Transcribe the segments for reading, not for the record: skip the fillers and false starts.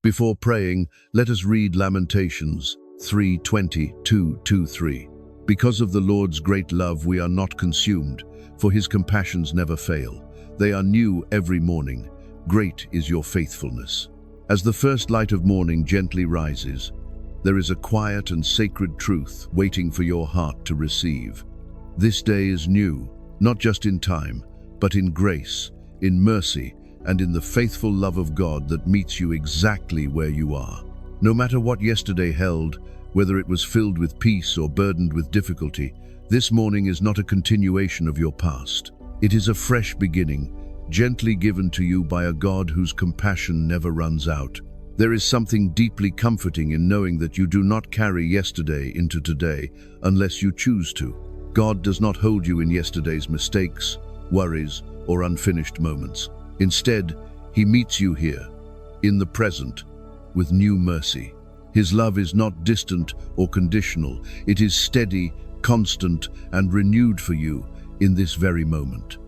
Before praying, let us read Lamentations 3:20-2-3. Because of the Lord's great love we are not consumed, for his compassions never fail. They are new every morning. Great is your faithfulness. As the first light of morning gently rises, there is a quiet and sacred truth waiting for your heart to receive. This day is new, not just in time, but in grace, in mercy, and in the faithful love of God that meets you exactly where you are. No matter what yesterday held, whether it was filled with peace or burdened with difficulty, this morning is not a continuation of your past. It is a fresh beginning, gently given to you by a God whose compassion never runs out. There is something deeply comforting in knowing that you do not carry yesterday into today unless you choose to. God does not hold you in yesterday's mistakes, worries, or unfinished moments. Instead, he meets you here, in the present, with new mercy. His love is not distant or conditional. It is steady, constant, and renewed for you in this very moment.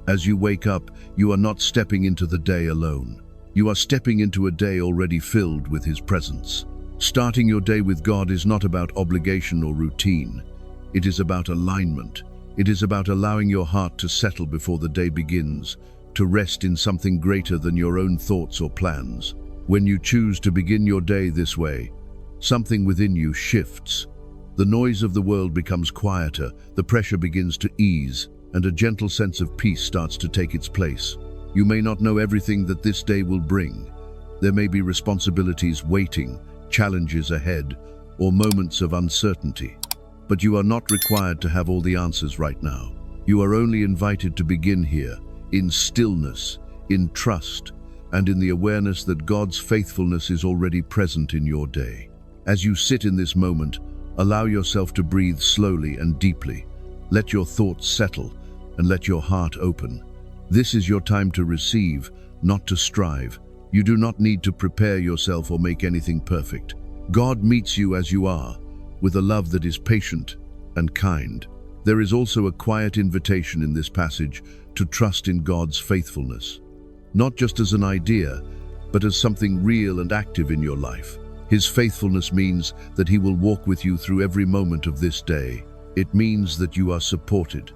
As you wake up, you are not stepping into the day alone. You are stepping into a day already filled with his presence. Starting your day with God is not about obligation or routine. It is about alignment. It is about allowing your heart to settle before the day begins, to rest in something greater than your own thoughts or plans. When you choose to begin your day this way, something within you shifts. The noise of the world becomes quieter, the pressure begins to ease, and a gentle sense of peace starts to take its place. You may not know everything that this day will bring. There may be responsibilities waiting, challenges ahead, or moments of uncertainty. But you are not required to have all the answers right now. You are only invited to begin here, in stillness, in trust, and in the awareness that God's faithfulness is already present in your day. As you sit in this moment, allow yourself to breathe slowly and deeply. Let your thoughts settle, and let your heart open. This is your time to receive, not to strive. You do not need to prepare yourself or make anything perfect. God meets you as you are, with a love that is patient and kind. There is also a quiet invitation in this passage to trust in God's faithfulness, not just as an idea, but as something real and active in your life. His faithfulness means that he will walk with you through every moment of this day. It means that you are supported,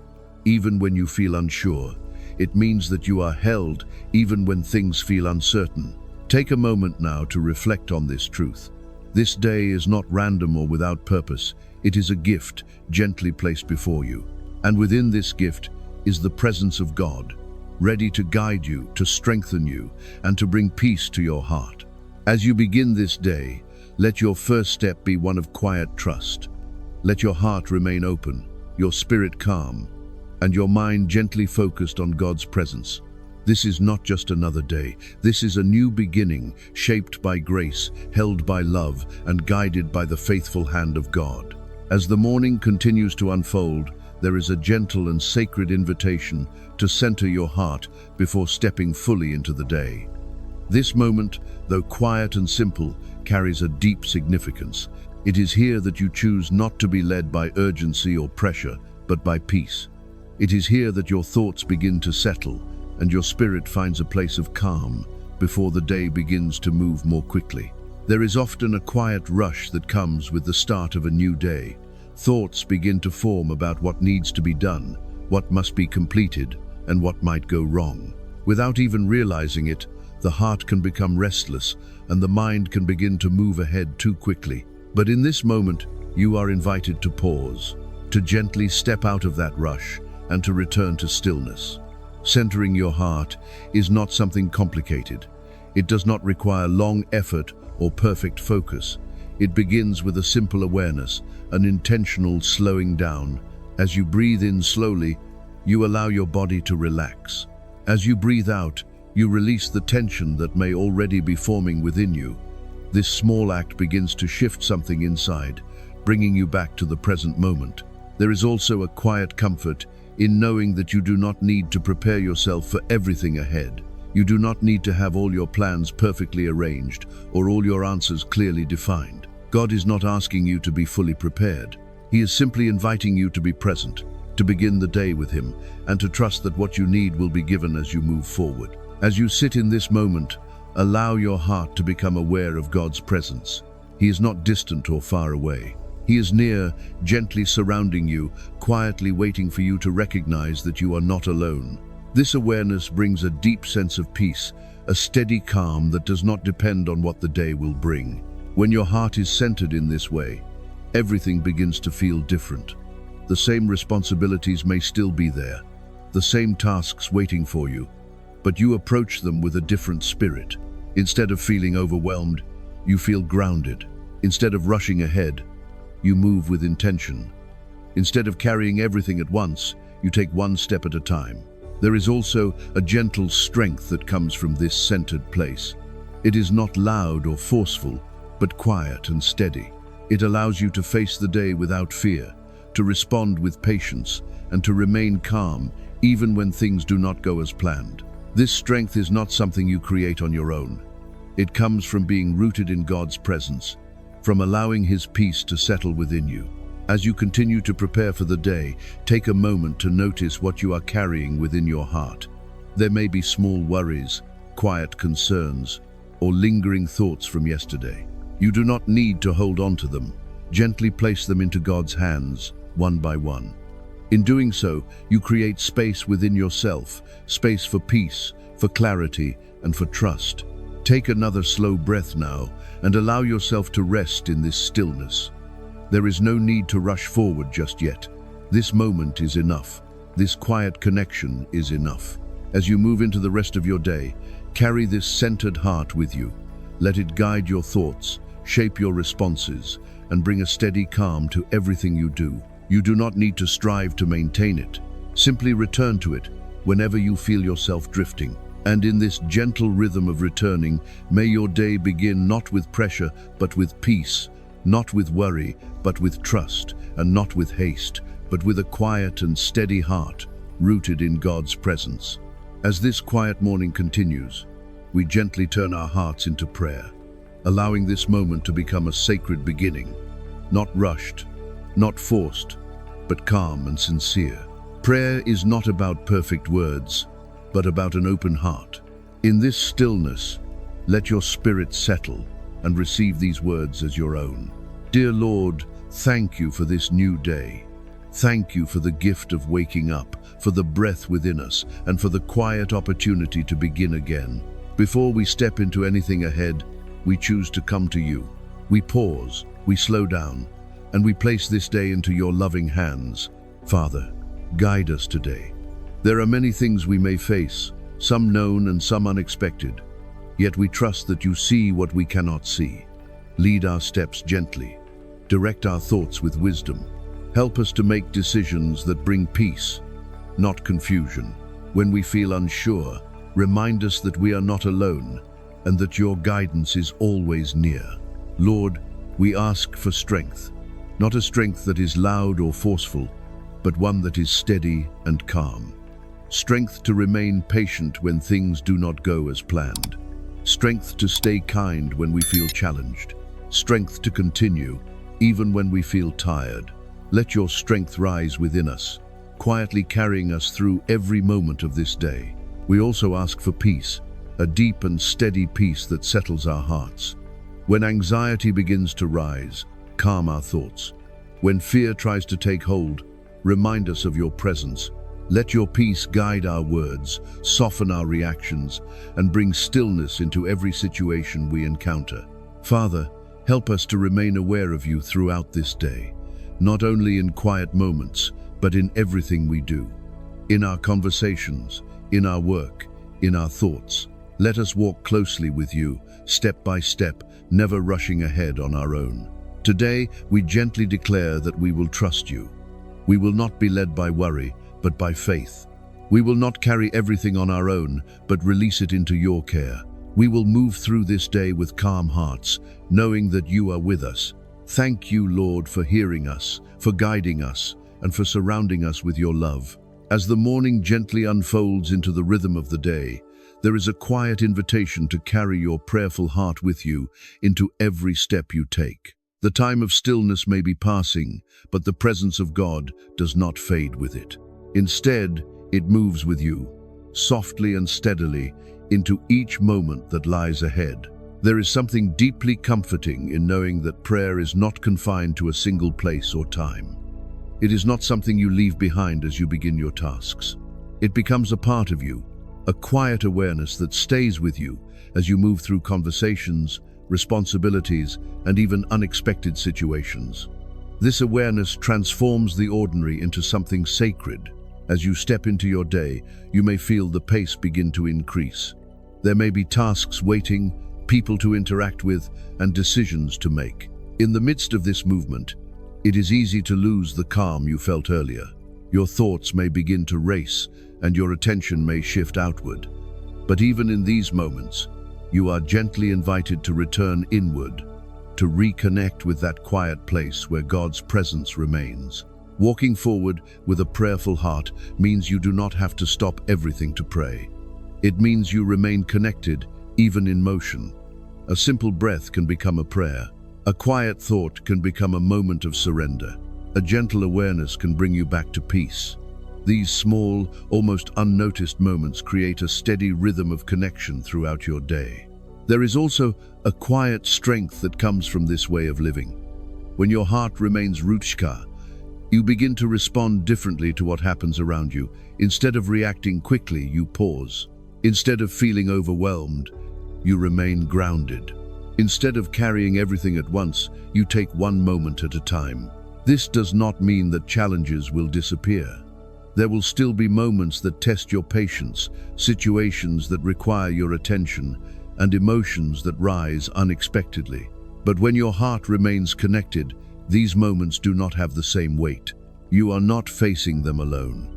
even when you feel unsure. It means that you are held, even when things feel uncertain. Take a moment now to reflect on this truth. This day is not random or without purpose. It is a gift gently placed before you. And within this gift is the presence of God, ready to guide you, to strengthen you, and to bring peace to your heart. As you begin this day, let your first step be one of quiet trust. Let your heart remain open, your spirit calm, and your mind gently focused on God's presence. This is not just another day. This is a new beginning, shaped by grace, held by love, and guided by the faithful hand of God. As the morning continues to unfold, there is a gentle and sacred invitation to center your heart before stepping fully into the day. This moment, though quiet and simple, carries a deep significance. It is here that you choose not to be led by urgency or pressure, but by peace. It is here that your thoughts begin to settle, and your spirit finds a place of calm before the day begins to move more quickly. There is often a quiet rush that comes with the start of a new day. Thoughts begin to form about what needs to be done, what must be completed, and what might go wrong. Without even realizing it, the heart can become restless, and the mind can begin to move ahead too quickly. But in this moment, you are invited to pause, to gently step out of that rush, and to return to stillness. Centering your heart is not something complicated. It does not require long effort or perfect focus. It begins with a simple awareness, an intentional slowing down. As you breathe in slowly, you allow your body to relax. As you breathe out, you release the tension that may already be forming within you. This small act begins to shift something inside, bringing you back to the present moment. There is also a quiet comfort in knowing that you do not need to prepare yourself for everything ahead. You do not need to have all your plans perfectly arranged or all your answers clearly defined. God is not asking you to be fully prepared. He is simply inviting you to be present, to begin the day with Him, and to trust that what you need will be given as you move forward. As you sit in this moment, Allow your heart to become aware of God's presence. He is not distant or far away. He is near, gently surrounding you, quietly waiting for you to recognize that you are not alone. This awareness brings a deep sense of peace, a steady calm that does not depend on what the day will bring. When your heart is centered in this way, everything begins to feel different. The same responsibilities may still be there, the same tasks waiting for you, but you approach them with a different spirit. Instead of feeling overwhelmed, you feel grounded. Instead of rushing ahead, you move with intention. Instead of carrying everything at once, you take one step at a time. There is also a gentle strength that comes from this centered place. It is not loud or forceful, but quiet and steady. It allows you to face the day without fear, to respond with patience, and to remain calm even when things do not go as planned. This strength is not something you create on your own. It comes from being rooted in God's presence, from allowing His peace to settle within you. As you continue to prepare for the day, take a moment to notice what you are carrying within your heart. There may be small worries, quiet concerns, or lingering thoughts from yesterday. You do not need to hold on to them. Gently place them into God's hands, one by one. In doing so, you create space within yourself, space for peace, for clarity, and for trust. Take another slow breath now and allow yourself to rest in this stillness. There is no need to rush forward just yet. This moment is enough. This quiet connection is enough. As you move into the rest of your day, carry this centered heart with you. Let it guide your thoughts, shape your responses, and bring a steady calm to everything you do. You do not need to strive to maintain it. Simply return to it whenever you feel yourself drifting. And in this gentle rhythm of returning, may your day begin not with pressure, but with peace, not with worry, but with trust, and not with haste, but with a quiet and steady heart, rooted in God's presence. As this quiet morning continues, we gently turn our hearts into prayer, allowing this moment to become a sacred beginning, not rushed, not forced, but calm and sincere. Prayer is not about perfect words, but about an open heart. In this stillness, let your spirit settle and receive these words as your own. Dear Lord, thank you for this new day. Thank you for the gift of waking up, for the breath within us, and for the quiet opportunity to begin again. Before we step into anything ahead, we choose to come to you. We pause, we slow down, and we place this day into your loving hands. Father, guide us today. There are many things we may face, some known and some unexpected, yet we trust that you see what we cannot see. Lead our steps gently. Direct our thoughts with wisdom. Help us to make decisions that bring peace, not confusion. When we feel unsure, remind us that we are not alone and that your guidance is always near. Lord, we ask for strength, not a strength that is loud or forceful, but one that is steady and calm. Strength to remain patient when things do not go as planned. Strength to stay kind when we feel challenged. Strength to continue even when we feel tired. Let your strength rise within us, quietly carrying us through every moment of this day. We also ask for peace, a deep and steady peace that settles our hearts. When anxiety begins to rise, calm our thoughts. When fear tries to take hold, remind us of your presence. Let your peace guide our words, soften our reactions, and bring stillness into every situation we encounter. Father, help us to remain aware of you throughout this day, not only in quiet moments, but in everything we do. In our conversations, in our work, in our thoughts. Let us walk closely with you, step by step, never rushing ahead on our own. Today, we gently declare that we will trust you. We will not be led by worry, but by faith. We will not carry everything on our own, but release it into your care. We will move through this day with calm hearts, knowing that you are with us. Thank you, Lord, for hearing us, for guiding us, and for surrounding us with your love. As the morning gently unfolds into the rhythm of the day, there is a quiet invitation to carry your prayerful heart with you into every step you take. The time of stillness may be passing, but the presence of God does not fade with it. Instead, it moves with you, softly and steadily, into each moment that lies ahead. There is something deeply comforting in knowing that prayer is not confined to a single place or time. It is not something you leave behind as you begin your tasks. It becomes a part of you, a quiet awareness that stays with you as you move through conversations, responsibilities, and even unexpected situations. This awareness transforms the ordinary into something sacred. As you step into your day, you may feel the pace begin to increase. There may be tasks waiting, people to interact with, and decisions to make. In the midst of this movement, it is easy to lose the calm you felt earlier. Your thoughts may begin to race, and your attention may shift outward. But even in these moments, you are gently invited to return inward, to reconnect with that quiet place where God's presence remains. Walking forward with a prayerful heart means you do not have to stop everything to pray. It means you remain connected, even in motion. A simple breath can become a prayer. A quiet thought can become a moment of surrender. A gentle awareness can bring you back to peace. These small, almost unnoticed moments create a steady rhythm of connection throughout your day. There is also a quiet strength that comes from this way of living. When your heart remains rutschka, you begin to respond differently to what happens around you. Instead of reacting quickly, you pause. Instead of feeling overwhelmed, you remain grounded. Instead of carrying everything at once, you take one moment at a time. This does not mean that challenges will disappear. There will still be moments that test your patience, situations that require your attention, and emotions that rise unexpectedly. But when your heart remains connected, these moments do not have the same weight. You are not facing them alone.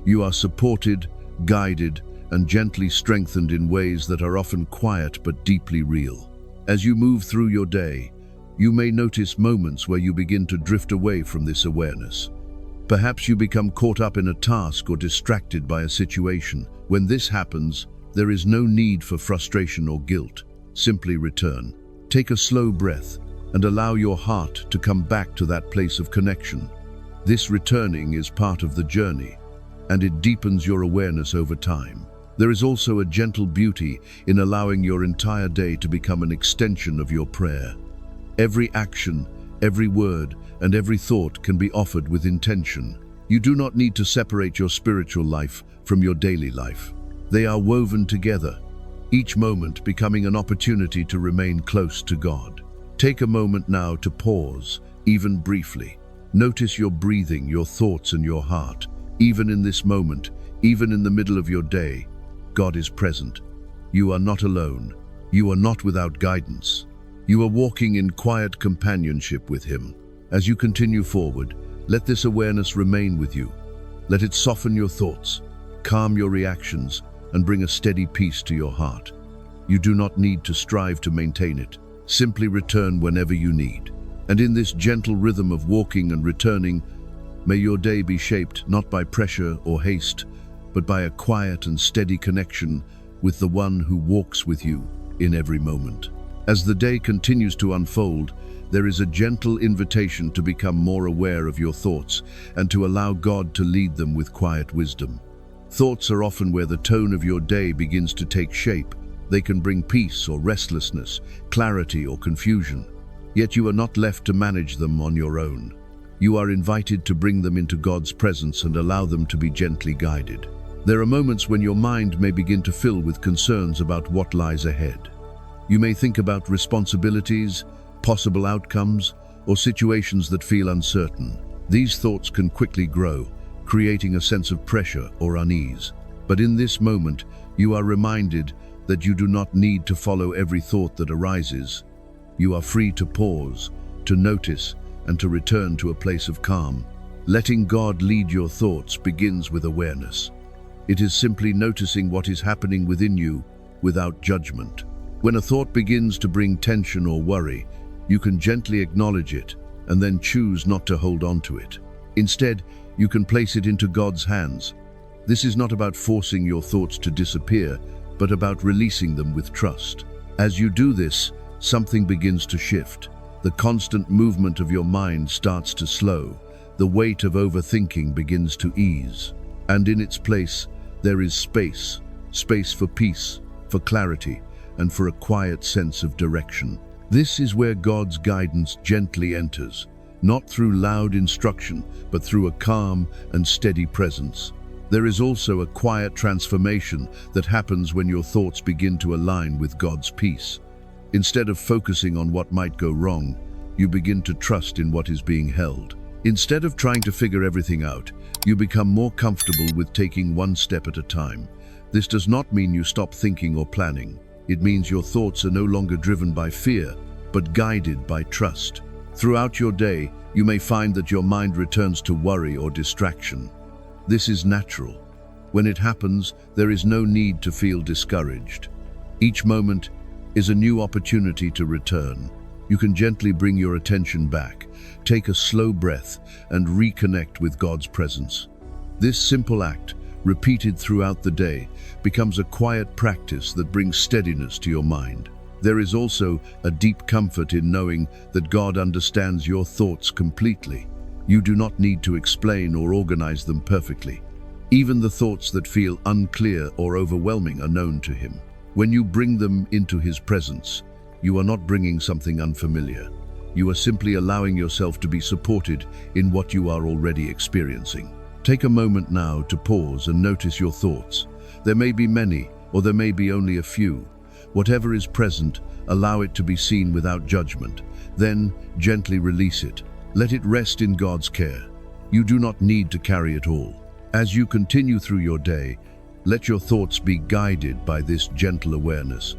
You are supported, guided, and gently strengthened in ways that are often quiet but deeply real. As you move through your day, you may notice moments where you begin to drift away from this awareness. Perhaps you become caught up in a task or distracted by a situation. When this happens, there is no need for frustration or guilt. Simply return. Take a slow breath and allow your heart to come back to that place of connection. This returning is part of the journey, and it deepens your awareness over time. There is also a gentle beauty in allowing your entire day to become an extension of your prayer. Every action, every word, and every thought can be offered with intention. You do not need to separate your spiritual life from your daily life. They are woven together, each moment becoming an opportunity to remain close to God. Take a moment now to pause, even briefly. Notice your breathing, your thoughts, and your heart. Even in this moment, even in the middle of your day, God is present. You are not alone. You are not without guidance. You are walking in quiet companionship with Him. As you continue forward, let this awareness remain with you. Let it soften your thoughts, calm your reactions, and bring a steady peace to your heart. You do not need to strive to maintain it. Simply return whenever you need. And in this gentle rhythm of walking and returning, may your day be shaped not by pressure or haste, but by a quiet and steady connection with the one who walks with you in every moment. As the day continues to unfold, there is a gentle invitation to become more aware of your thoughts and to allow God to lead them with quiet wisdom. Thoughts are often where the tone of your day begins to take shape. They can bring peace or restlessness, clarity or confusion. Yet you are not left to manage them on your own. You are invited to bring them into God's presence and allow them to be gently guided. There are moments when your mind may begin to fill with concerns about what lies ahead. You may think about responsibilities, possible outcomes, or situations that feel uncertain. These thoughts can quickly grow, creating a sense of pressure or unease. But in this moment, you are reminded that you do not need to follow every thought that arises. You are free to pause, to notice, and to return to a place of calm. Letting God lead your thoughts begins with awareness. It is simply noticing what is happening within you without judgment. When a thought begins to bring tension or worry, you can gently acknowledge it and then choose not to hold on to it. Instead, you can place it into God's hands. This is not about forcing your thoughts to disappear, but about releasing them with trust. As you do this, something begins to shift. The constant movement of your mind starts to slow. The weight of overthinking begins to ease. And in its place, there is space. Space for peace, for clarity, and for a quiet sense of direction. This is where God's guidance gently enters, not through loud instruction, but through a calm and steady presence. There is also a quiet transformation that happens when your thoughts begin to align with God's peace. Instead of focusing on what might go wrong, you begin to trust in what is being held. Instead of trying to figure everything out, you become more comfortable with taking one step at a time. This does not mean you stop thinking or planning. It means your thoughts are no longer driven by fear, but guided by trust. Throughout your day, you may find that your mind returns to worry or distraction. This is natural. When it happens, there is no need to feel discouraged. Each moment is a new opportunity to return. You can gently bring your attention back, take a slow breath, and reconnect with God's presence. This simple act, repeated throughout the day, becomes a quiet practice that brings steadiness to your mind. There is also a deep comfort in knowing that God understands your thoughts completely. You do not need to explain or organize them perfectly. Even the thoughts that feel unclear or overwhelming are known to Him. When you bring them into His presence, you are not bringing something unfamiliar. You are simply allowing yourself to be supported in what you are already experiencing. Take a moment now to pause and notice your thoughts. There may be many, or there may be only a few. Whatever is present, allow it to be seen without judgment. Then, gently release it. Let it rest in God's care. You do not need to carry it all. As you continue through your day, let your thoughts be guided by this gentle awareness.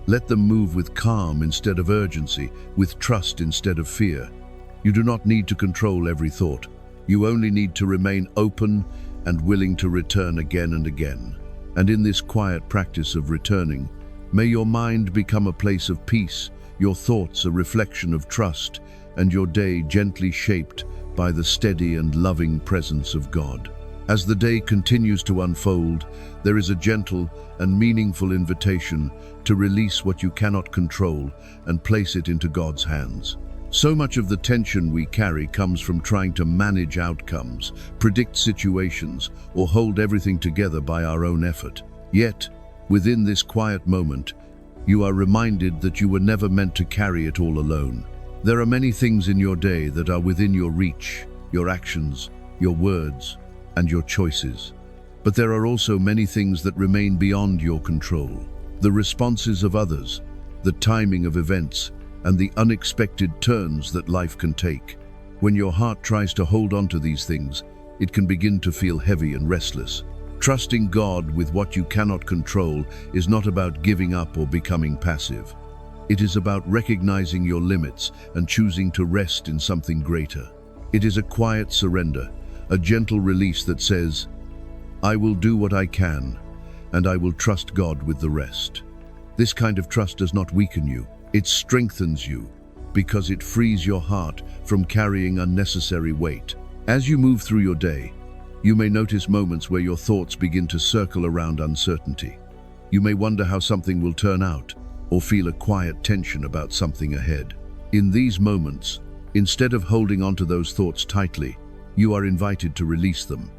Let them move with calm instead of urgency, with trust instead of fear. You do not need to control every thought. You only need to remain open and willing to return again and again. And in this quiet practice of returning, may your mind become a place of peace, your thoughts a reflection of trust, and your day gently shaped by the steady and loving presence of God. As the day continues to unfold, there is a gentle and meaningful invitation to release what you cannot control and place it into God's hands. So much of the tension we carry comes from trying to manage outcomes, predict situations, or hold everything together by our own effort. Yet, within this quiet moment, you are reminded that you were never meant to carry it all alone. There are many things in your day that are within your reach, your actions, your words, and your choices. But there are also many things that remain beyond your control. The responses of others, the timing of events, and the unexpected turns that life can take. When your heart tries to hold on to these things, it can begin to feel heavy and restless. Trusting God with what you cannot control is not about giving up or becoming passive. It is about recognizing your limits and choosing to rest in something greater. It is a quiet surrender, a gentle release that says, "I will do what I can, and I will trust God with the rest." This kind of trust does not weaken you. It strengthens you because it frees your heart from carrying unnecessary weight. As you move through your day, you may notice moments where your thoughts begin to circle around uncertainty. You may wonder how something will turn out, or feel a quiet tension about something ahead. In these moments, instead of holding onto those thoughts tightly, you are invited to release them.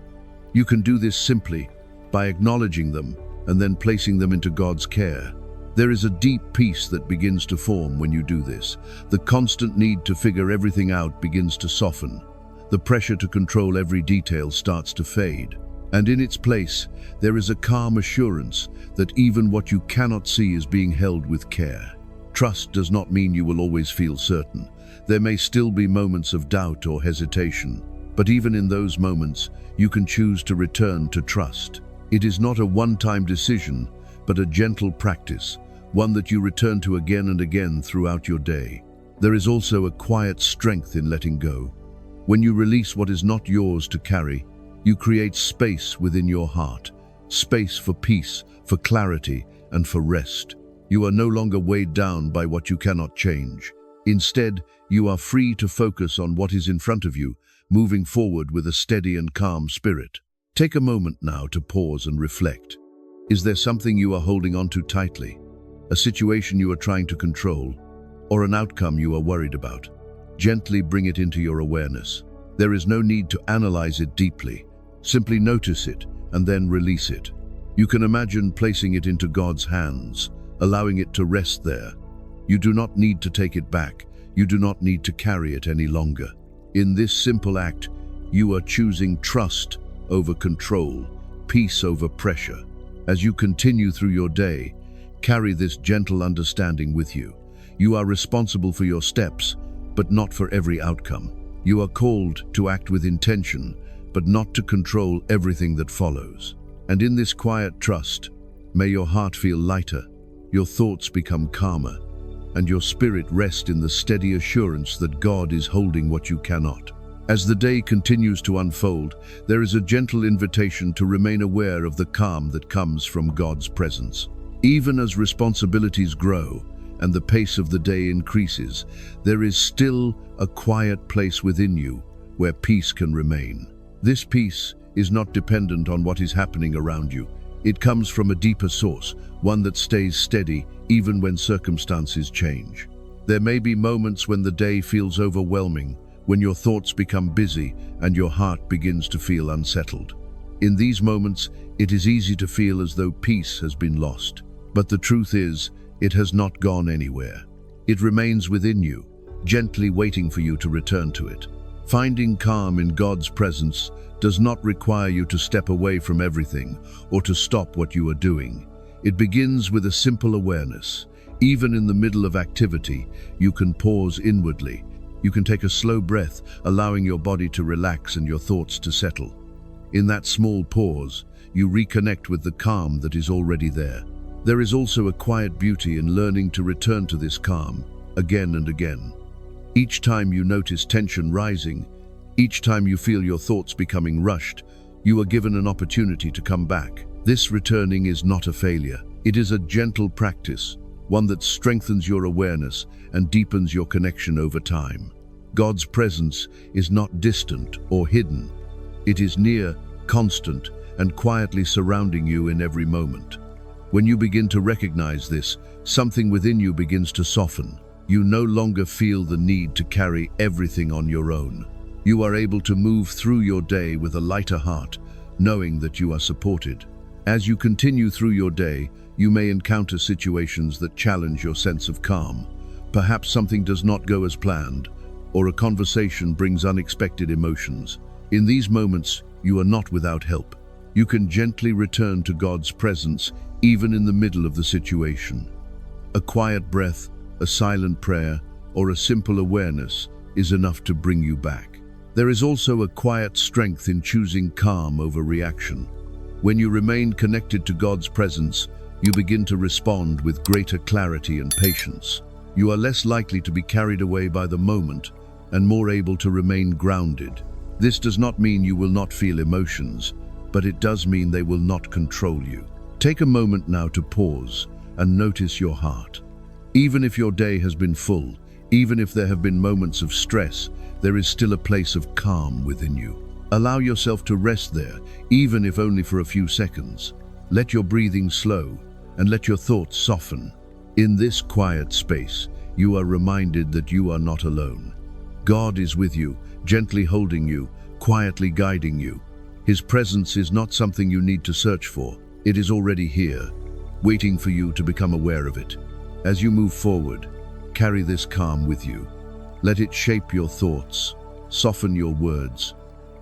You can do this simply by acknowledging them and then placing them into God's care. There is a deep peace that begins to form when you do this. The constant need to figure everything out begins to soften. The pressure to control every detail starts to fade. And in its place, there is a calm assurance that even what you cannot see is being held with care. Trust does not mean you will always feel certain. There may still be moments of doubt or hesitation. But even in those moments, you can choose to return to trust. It is not a one-time decision, but a gentle practice, one that you return to again and again throughout your day. There is also a quiet strength in letting go. When you release what is not yours to carry, you create space within your heart, space for peace, for clarity, and for rest. You are no longer weighed down by what you cannot change. Instead, you are free to focus on what is in front of you, moving forward with a steady and calm spirit. Take a moment now to pause and reflect. Is there something you are holding on to tightly? A situation you are trying to control? Or an outcome you are worried about? Gently bring it into your awareness. There is no need to analyze it deeply. Simply notice it and then release it. You can imagine placing it into God's hands, allowing it to rest there. You do not need to take it back. You do not need to carry it any longer. In this simple act, you are choosing trust over control, peace over pressure. As you continue through your day, carry this gentle understanding with you. You are responsible for your steps, but not for every outcome. You are called to act with intention, but not to control everything that follows. And in this quiet trust, may your heart feel lighter, your thoughts become calmer, and your spirit rest in the steady assurance that God is holding what you cannot. As the day continues to unfold, there is a gentle invitation to remain aware of the calm that comes from God's presence. Even as responsibilities grow and the pace of the day increases, there is still a quiet place within you where peace can remain. This peace is not dependent on what is happening around you. It comes from a deeper source, one that stays steady even when circumstances change. There may be moments when the day feels overwhelming, when your thoughts become busy and your heart begins to feel unsettled. In these moments, it is easy to feel as though peace has been lost. But the truth is, it has not gone anywhere. It remains within you, gently waiting for you to return to it. Finding calm in God's presence does not require you to step away from everything or to stop what you are doing. It begins with a simple awareness. Even in the middle of activity, you can pause inwardly. You can take a slow breath, allowing your body to relax and your thoughts to settle. In that small pause, you reconnect with the calm that is already there. There is also a quiet beauty in learning to return to this calm again and again. Each time you notice tension rising, each time you feel your thoughts becoming rushed, you are given an opportunity to come back. This returning is not a failure. It is a gentle practice, one that strengthens your awareness and deepens your connection over time. God's presence is not distant or hidden. It is near, constant, and quietly surrounding you in every moment. When you begin to recognize this, something within you begins to soften. You no longer feel the need to carry everything on your own. You are able to move through your day with a lighter heart, knowing that you are supported. As you continue through your day, you may encounter situations that challenge your sense of calm. Perhaps something does not go as planned, or a conversation brings unexpected emotions. In these moments, you are not without help. You can gently return to God's presence, even in the middle of the situation. A quiet breath, a silent prayer, or a simple awareness is enough to bring you back. There is also a quiet strength in choosing calm over reaction. When you remain connected to God's presence, you begin to respond with greater clarity and patience. You are less likely to be carried away by the moment and more able to remain grounded. This does not mean you will not feel emotions, but it does mean they will not control you. Take a moment now to pause and notice your heart. Even if your day has been full, even if there have been moments of stress, there is still a place of calm within you. Allow yourself to rest there, even if only for a few seconds. Let your breathing slow and let your thoughts soften. In this quiet space, you are reminded that you are not alone. God is with you, gently holding you, quietly guiding you. His presence is not something you need to search for. It is already here, waiting for you to become aware of it. As you move forward, carry this calm with you. Let it shape your thoughts, soften your words,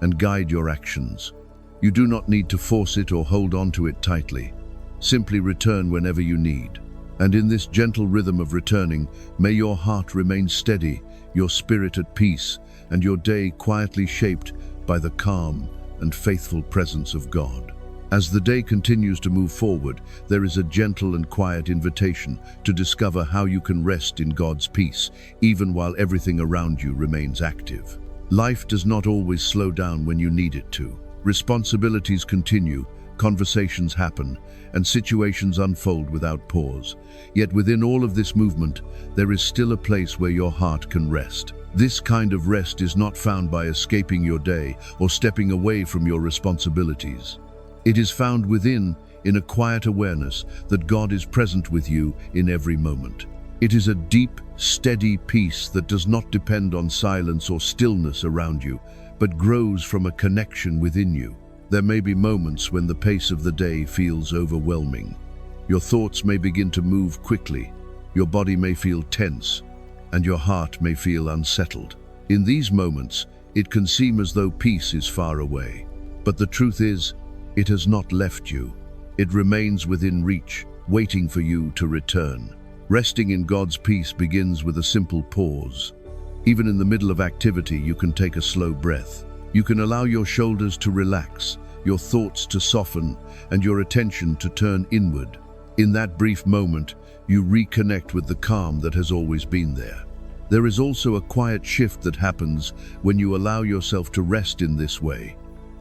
and guide your actions. You do not need to force it or hold on to it tightly. Simply return whenever you need. And in this gentle rhythm of returning, may your heart remain steady, your spirit at peace, and your day quietly shaped by the calm and faithful presence of God. As the day continues to move forward, there is a gentle and quiet invitation to discover how you can rest in God's peace, even while everything around you remains active. Life does not always slow down when you need it to. Responsibilities continue, conversations happen, and situations unfold without pause. Yet within all of this movement, there is still a place where your heart can rest. This kind of rest is not found by escaping your day or stepping away from your responsibilities. It is found within, in a quiet awareness that God is present with you in every moment. It is a deep, steady peace that does not depend on silence or stillness around you, but grows from a connection within you. There may be moments when the pace of the day feels overwhelming. Your thoughts may begin to move quickly, your body may feel tense, and your heart may feel unsettled. In these moments, it can seem as though peace is far away. But the truth is, it has not left you. It remains within reach, waiting for you to return. Resting in God's peace begins with a simple pause. Even in the middle of activity, you can take a slow breath. You can allow your shoulders to relax, your thoughts to soften, and your attention to turn inward. In that brief moment, you reconnect with the calm that has always been there. There is also a quiet shift that happens when you allow yourself to rest in this way.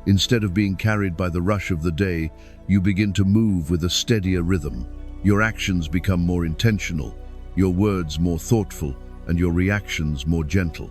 Instead of being carried by the rush of the day, you begin to move with a steadier rhythm. Your actions become more intentional, your words more thoughtful, and your reactions more gentle.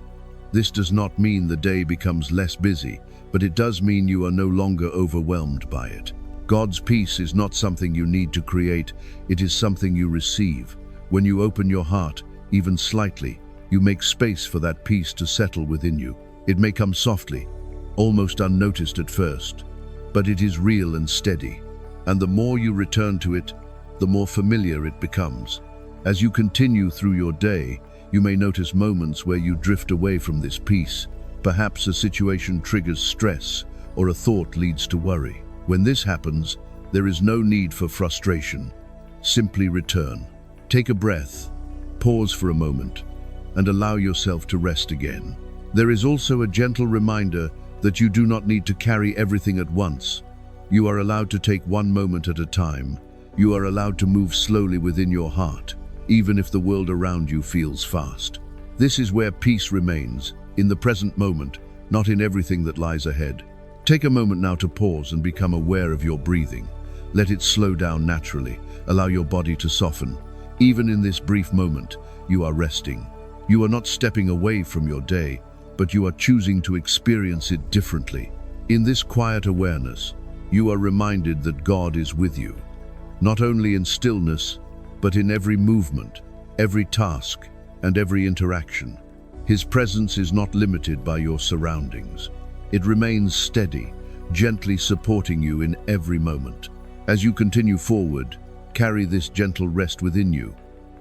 This does not mean the day becomes less busy, but it does mean you are no longer overwhelmed by it. God's peace is not something you need to create, it is something you receive. When you open your heart, even slightly, you make space for that peace to settle within you. It may come softly, almost unnoticed at first, but it is real and steady. And the more you return to it, the more familiar it becomes. As you continue through your day, you may notice moments where you drift away from this peace. Perhaps a situation triggers stress, or a thought leads to worry. When this happens, there is no need for frustration. Simply return. Take a breath, pause for a moment, and allow yourself to rest again. There is also a gentle reminder that you do not need to carry everything at once. You are allowed to take one moment at a time. You are allowed to move slowly within your heart, even if the world around you feels fast. This is where peace remains, in the present moment, not in everything that lies ahead. Take a moment now to pause and become aware of your breathing. Let it slow down naturally. Allow your body to soften. Even in this brief moment, you are resting. You are not stepping away from your day, but you are choosing to experience it differently. In this quiet awareness, you are reminded that God is with you, not only in stillness, but in every movement, every task, and every interaction. His presence is not limited by your surroundings. It remains steady, gently supporting you in every moment. As you continue forward, carry this gentle rest within you.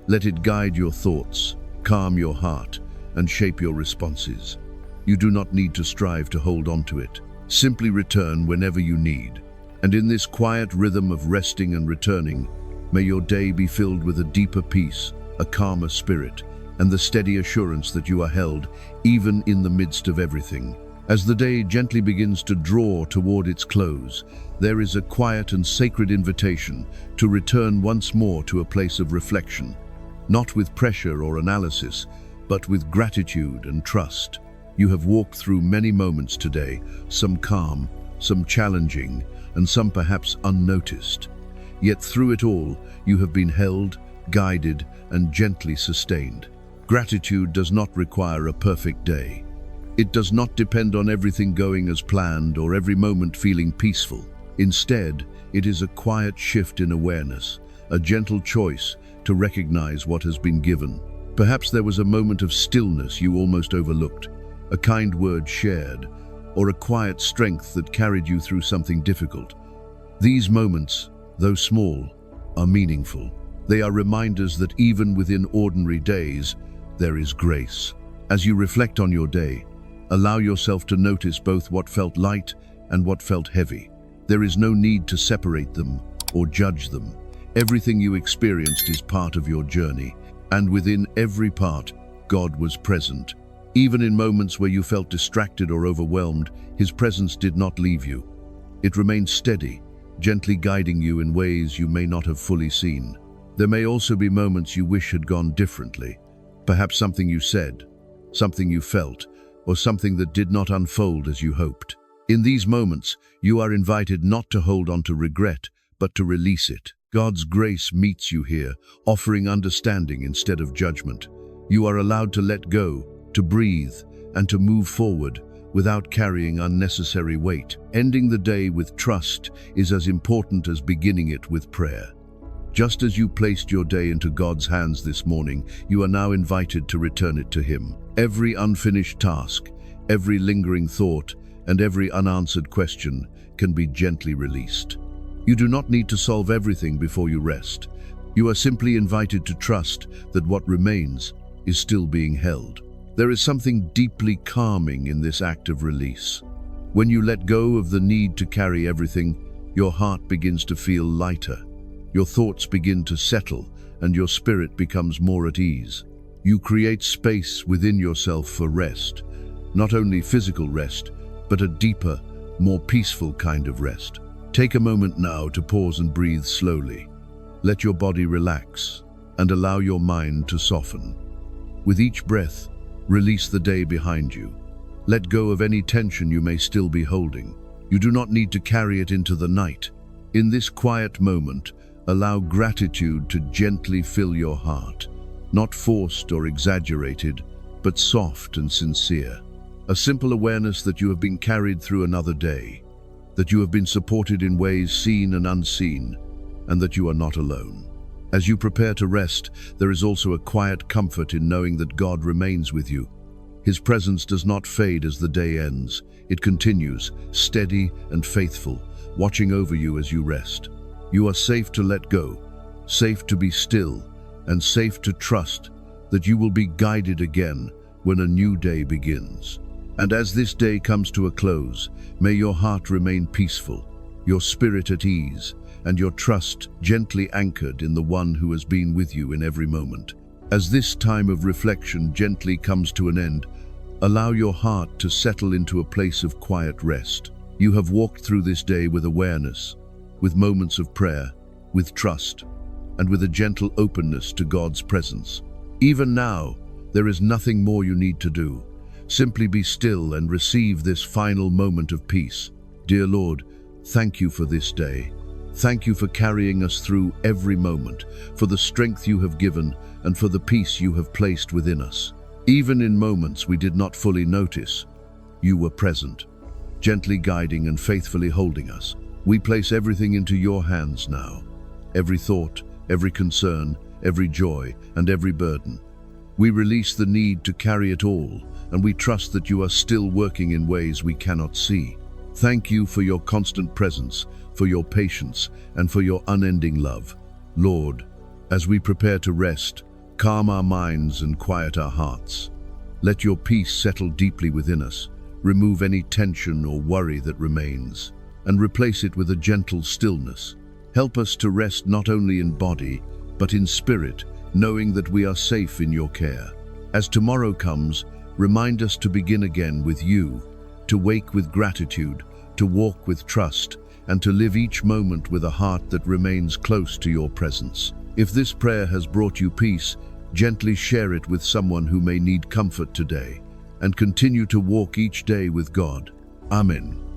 Let it guide your thoughts, calm your heart, and shape your responses. You do not need to strive to hold on to it. Simply return whenever you need. And in this quiet rhythm of resting and returning, may your day be filled with a deeper peace, a calmer spirit, and the steady assurance that you are held even in the midst of everything. As the day gently begins to draw toward its close, there is a quiet and sacred invitation to return once more to a place of reflection, not with pressure or analysis, but with gratitude and trust. You have walked through many moments today, some calm, some challenging, and some perhaps unnoticed. Yet through it all, you have been held, guided, and gently sustained. Gratitude does not require a perfect day. It does not depend on everything going as planned or every moment feeling peaceful. Instead, it is a quiet shift in awareness, a gentle choice to recognize what has been given. Perhaps there was a moment of stillness you almost overlooked, a kind word shared, or a quiet strength that carried you through something difficult. These moments, though small, are meaningful. They are reminders that even within ordinary days, there is grace. As you reflect on your day, allow yourself to notice both what felt light and what felt heavy. There is no need to separate them or judge them. Everything you experienced is part of your journey, and within every part, God was present. Even in moments where you felt distracted or overwhelmed, His presence did not leave you. It remained steady, gently guiding you in ways you may not have fully seen. There may also be moments you wish had gone differently. Perhaps something you said, something you felt, or something that did not unfold as you hoped. In these moments, you are invited not to hold on to regret, but to release it. God's grace meets you here, offering understanding instead of judgment. You are allowed to let go, to breathe, and to move forward without carrying unnecessary weight. Ending the day with trust is as important as beginning it with prayer. Just as you placed your day into God's hands this morning, you are now invited to return it to Him. Every unfinished task, every lingering thought, and every unanswered question can be gently released. You do not need to solve everything before you rest. You are simply invited to trust that what remains is still being held. There is something deeply calming in this act of release. When you let go of the need to carry everything, your heart begins to feel lighter. Your thoughts begin to settle, and your spirit becomes more at ease. You create space within yourself for rest, not only physical rest, but a deeper, more peaceful kind of rest. Take a moment now to pause and breathe slowly. Let your body relax and allow your mind to soften. With each breath, release the day behind you. Let go of any tension you may still be holding. You do not need to carry it into the night. In this quiet moment, allow gratitude to gently fill your heart, not forced or exaggerated, but soft and sincere. A simple awareness that you have been carried through another day, that you have been supported in ways seen and unseen, and that you are not alone. As you prepare to rest, there is also a quiet comfort in knowing that God remains with you. His presence does not fade as the day ends. It continues, steady and faithful, watching over you as you rest. You are safe to let go, safe to be still, and safe to trust that you will be guided again when a new day begins. And as this day comes to a close, may your heart remain peaceful, your spirit at ease, and your trust gently anchored in the one who has been with you in every moment. As this time of reflection gently comes to an end, allow your heart to settle into a place of quiet rest. You have walked through this day with awareness, with moments of prayer, with trust, and with a gentle openness to God's presence. Even now, there is nothing more you need to do. Simply be still and receive this final moment of peace. Dear Lord, thank you for this day. Thank you for carrying us through every moment, for the strength you have given, and for the peace you have placed within us. Even in moments we did not fully notice, you were present, gently guiding and faithfully holding us. We place everything into your hands now. Every thought, every concern, every joy, and every burden. We release the need to carry it all, and we trust that you are still working in ways we cannot see. Thank you for your constant presence, for your patience, and for your unending love. Lord, as we prepare to rest, calm our minds and quiet our hearts. Let your peace settle deeply within us. Remove any tension or worry that remains, and replace it with a gentle stillness. Help us to rest not only in body, but in spirit, knowing that we are safe in your care. As tomorrow comes, remind us to begin again with you, to wake with gratitude, to walk with trust, and to live each moment with a heart that remains close to your presence. If this prayer has brought you peace, gently share it with someone who may need comfort today, and continue to walk each day with God. Amen.